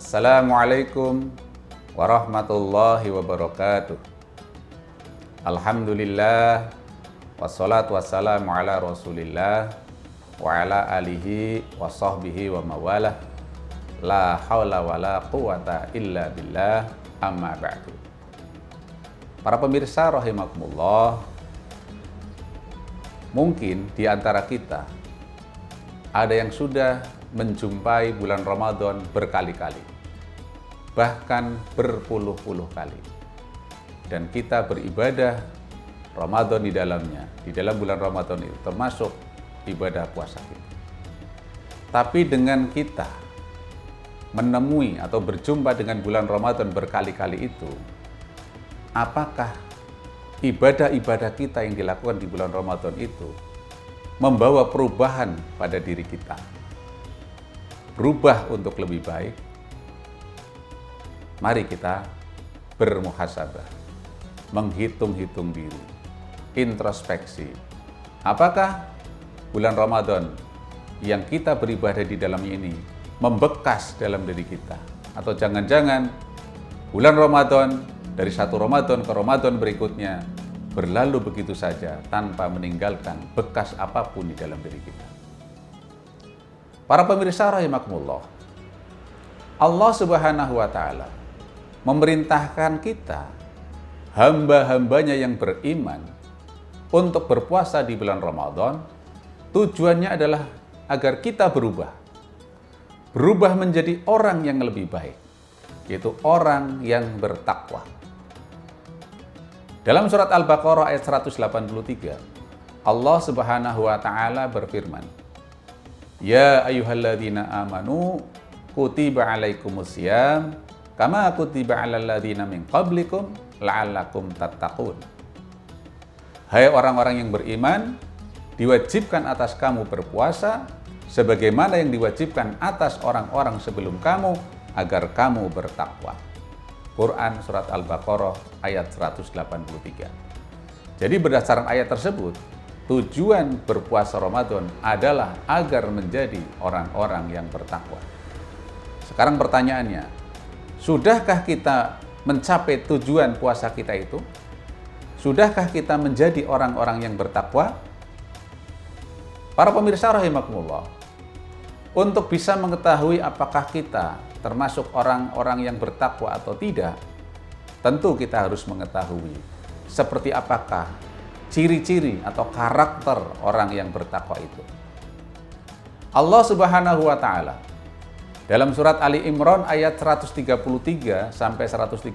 Assalamualaikum warahmatullahi wabarakatuh. Alhamdulillah, wassalatu wassalamu ala rasulillah wa ala alihi wa sahbihi wa mawalah. La hawla wa la quwata illa billah, amma ba'du. Para pemirsa rahimakumullah, mungkin di antara kita ada yang sudah menjumpai bulan Ramadan berkali-kali, bahkan berpuluh-puluh kali. Dan kita beribadah Ramadan di dalamnya, di dalam bulan Ramadan itu termasuk ibadah puasa kita. Tapi dengan kita menemui atau berjumpa dengan bulan Ramadan berkali-kali itu, apakah ibadah-ibadah kita yang dilakukan di bulan Ramadan itu membawa perubahan pada diri kita? Berubah untuk lebih baik? Mari kita bermuhasabah, menghitung-hitung diri, introspeksi. Apakah bulan Ramadan yang kita beribadah di dalamnya ini membekas dalam diri kita? Atau jangan-jangan bulan Ramadan dari satu Ramadan ke Ramadan berikutnya berlalu begitu saja tanpa meninggalkan bekas apapun di dalam diri kita? Para pemirsa rahimakumullah, Allah Subhanahu wa Ta'ala memerintahkan kita, hamba-hambanya yang beriman, untuk berpuasa di bulan Ramadan. Tujuannya adalah agar kita berubah menjadi orang yang lebih baik, yaitu orang yang bertakwa. Dalam surat Al-Baqarah ayat 183, Allah Subhanahu wa Ta'ala berfirman, Ya ayyuhalladzina amanu kutiba alaikumusiyam kama kutiba alal ladzina min qablikum la'allakum tattaqun. Hai orang-orang yang beriman, diwajibkan atas kamu berpuasa sebagaimana yang diwajibkan atas orang-orang sebelum kamu agar kamu bertakwa. Quran surat Al-Baqarah ayat 183. Jadi berdasarkan ayat tersebut, tujuan berpuasa Ramadan adalah agar menjadi orang-orang yang bertakwa. Sekarang pertanyaannya, sudahkah kita mencapai tujuan puasa kita itu? Sudahkah kita menjadi orang-orang yang bertakwa? Para pemirsa rahimakumullah, untuk bisa mengetahui apakah kita termasuk orang-orang yang bertakwa atau tidak, tentu kita harus mengetahui seperti apakah ciri-ciri atau karakter orang yang bertakwa itu. Allah Subhanahu wa Ta'ala dalam surat Ali Imran ayat 133 sampai 135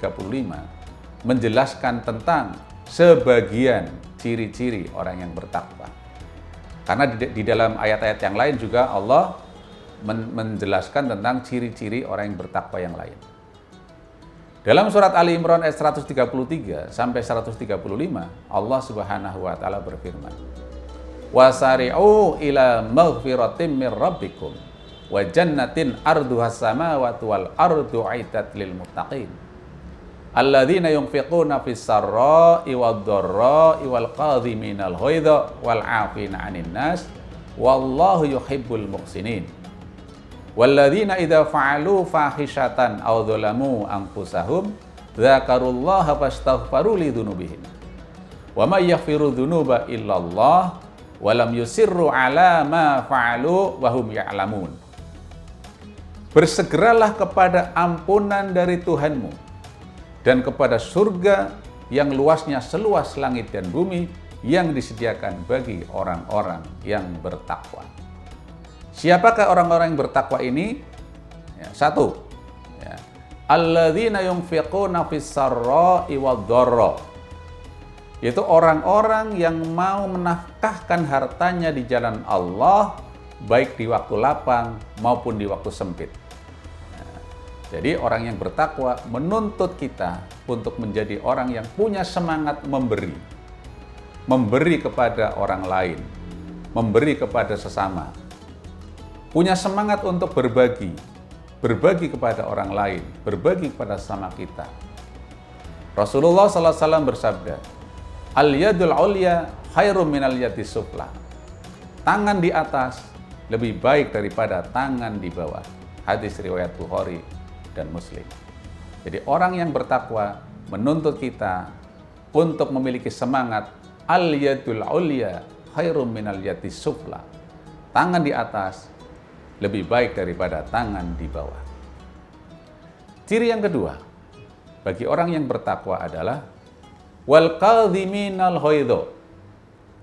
menjelaskan tentang sebagian ciri-ciri orang yang bertakwa. Karena di dalam ayat-ayat yang lain juga Allah menjelaskan tentang ciri-ciri orang yang bertakwa yang lain. Dalam surat Ali Imran ayat 133 sampai 135, Allah Subhanahu wa Ta'ala berfirman, "Wasari'u ila maghfiratin mir rabbikum wa jannatin arduhas samawati wal ardu 'iddat lil muttaqin. Alladzina yunfiquna fis sarra'i wad dharra'i wal qadhiminal ghaidha wal 'afina 'anil nas wallahu yuhibbul muhsinin. Walladzina idza fa'alu fahishatan aw dzalamu anfusahum dzakarullaha fastaghfaru lidzunubihim. Wa may yaghfiru dzunuba illallah wa lam yusirru 'ala ma fa'alu wa hum ya'lamun." Bersegeralah kepada ampunan dari Tuhanmu dan kepada surga yang luasnya seluas langit dan bumi yang disediakan bagi orang-orang yang bertakwa. Siapakah orang-orang yang bertakwa ini? Ya, satu, ya, alladzina yunfiquna fis sarra'i wad dharra, yaitu orang-orang yang mau menafkahkan hartanya di jalan Allah baik di waktu lapang maupun di waktu sempit. Ya, jadi orang yang bertakwa menuntut kita untuk menjadi orang yang punya semangat memberi kepada orang lain, memberi kepada sesama, punya semangat untuk berbagi kepada orang lain, berbagi kepada sesama kita. Rasulullah SAW bersabda, "Al-yadul ulya khairum minal yadis sufla." Tangan di atas lebih baik daripada tangan di bawah. Hadis riwayat Bukhari dan muslim. Jadi orang yang bertakwa menuntut kita untuk memiliki semangat al-yadul ulya khairum minal yadis sufla. Tangan di atas lebih baik daripada tangan di bawah. Ciri yang kedua bagi orang yang bertakwa adalah wal kadhiminal ghaidha.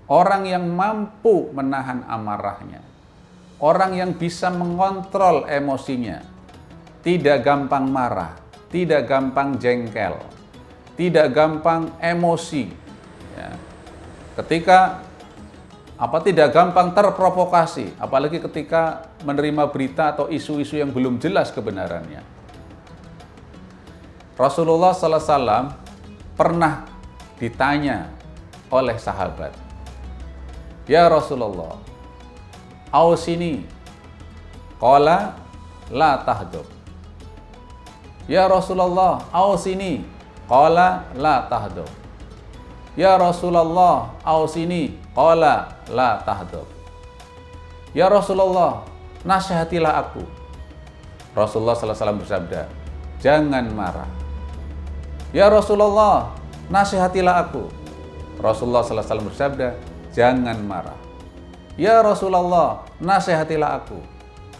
Orang yang mampu menahan amarahnya. Orang yang bisa mengontrol emosinya. Tidak gampang marah, tidak gampang jengkel, tidak gampang emosi. Ya. Tidak gampang terprovokasi, apalagi ketika menerima berita atau isu-isu yang belum jelas kebenarannya. Rasulullah SAW pernah ditanya oleh sahabat, "Ya Rasulullah, ausini." Qala la tahdub. "Ya Rasulullah, ausini." Qala la tahdub. "Ya Rasulullah, ausini." Qala la tahdub. "Ya Rasulullah, nasihatilah aku." Rasulullah SAW bersabda, "Jangan marah." "Ya Rasulullah, nasihatilah aku." Rasulullah SAW bersabda, "Jangan marah." "Ya Rasulullah, nasihatilah aku."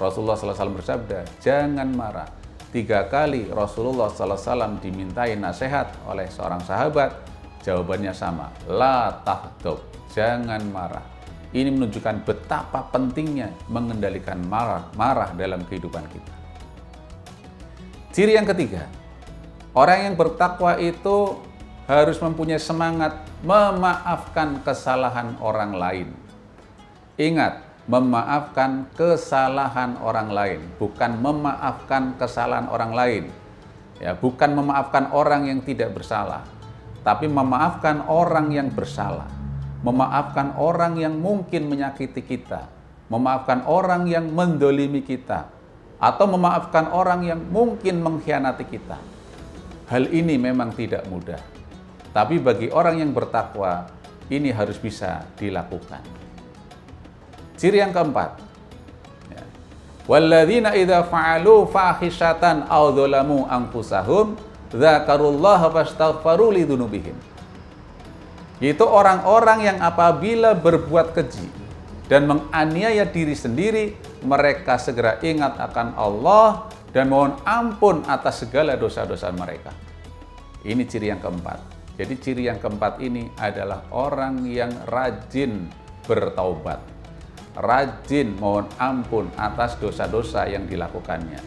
Rasulullah SAW bersabda, "Jangan marah." 3 kali Rasulullah SAW dimintai nasihat oleh seorang sahabat, jawabannya sama, la tahdub, jangan marah. Ini menunjukkan betapa pentingnya mengendalikan marah dalam kehidupan kita. Ciri yang ketiga, orang yang bertakwa itu harus mempunyai semangat memaafkan kesalahan orang lain. Ingat, memaafkan kesalahan orang lain, bukan memaafkan kesalahan orang lain. Ya, bukan memaafkan orang yang tidak bersalah, tapi memaafkan orang yang bersalah. Memaafkan orang yang mungkin menyakiti kita, memaafkan orang yang mendolimi kita, atau memaafkan orang yang mungkin mengkhianati kita. Hal ini memang tidak mudah, tapi bagi orang yang bertakwa, ini harus bisa dilakukan. Ciri yang keempat, walladzina idza fa'alu fahisatan aw dzalamu anfusahum dzakarullaha fastaghfaru lidzunubihim. Yaitu orang-orang yang apabila berbuat keji dan menganiaya diri sendiri, mereka segera ingat akan Allah dan mohon ampun atas segala dosa-dosa mereka. Ini ciri yang keempat. Jadi ciri yang keempat ini adalah orang yang rajin bertaubat, rajin mohon ampun atas dosa-dosa yang dilakukannya.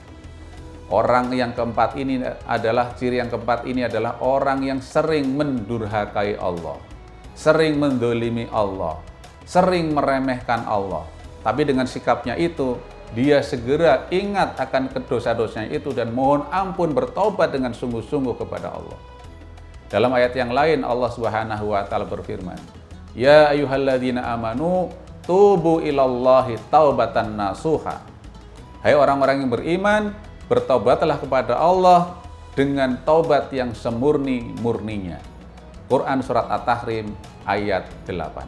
Orang yang keempat ini adalah, ciri yang keempat ini adalah orang yang sering mendurhakai Allah, sering mendolimi Allah, sering meremehkan Allah. Tapi dengan sikapnya itu, dia segera ingat akan dosa-dosanya itu dan mohon ampun, bertobat dengan sungguh-sungguh kepada Allah. Dalam ayat yang lain Allah Subhanahu wa taala berfirman, "Ya ayyuhalladzina amanu tubu ilallahi taubatan nasuha." Hai orang-orang yang beriman, bertobatlah kepada Allah dengan taubat yang semurni-murninya. Quran surat At-Tahrim ayat 8.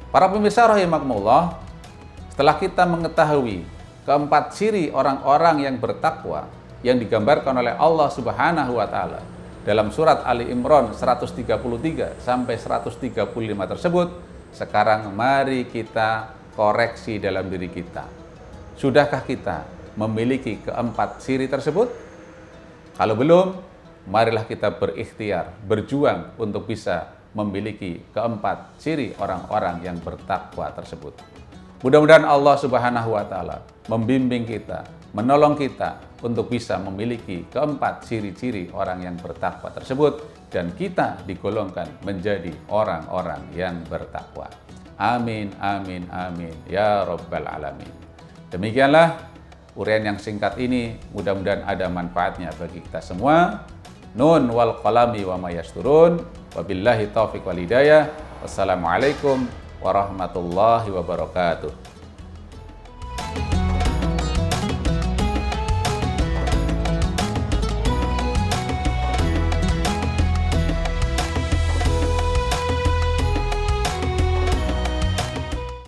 Para pemirsa rahimakumullah, setelah kita mengetahui keempat ciri orang-orang yang bertakwa yang digambarkan oleh Allah Subhanahu wa taala dalam surat Ali Imran 133 sampai 135 tersebut, sekarang mari kita koreksi dalam diri kita. Sudahkah kita memiliki keempat ciri tersebut? Kalau belum, marilah kita berikhtiar, berjuang untuk bisa memiliki keempat ciri orang-orang yang bertakwa tersebut. Mudah-mudahan Allah Subhanahu wa taala membimbing kita, menolong kita untuk bisa memiliki keempat ciri-ciri orang yang bertakwa tersebut dan kita digolongkan menjadi orang-orang yang bertakwa. Amin, amin, amin, ya Rabbal Alamin. Demikianlah uraian yang singkat ini, mudah-mudahan ada manfaatnya bagi kita semua. Nun wal qalami wa ma yasturun. Wabillahi taufiq wal hidayah. Wassalamualaikum warahmatullahi wabarakatuh.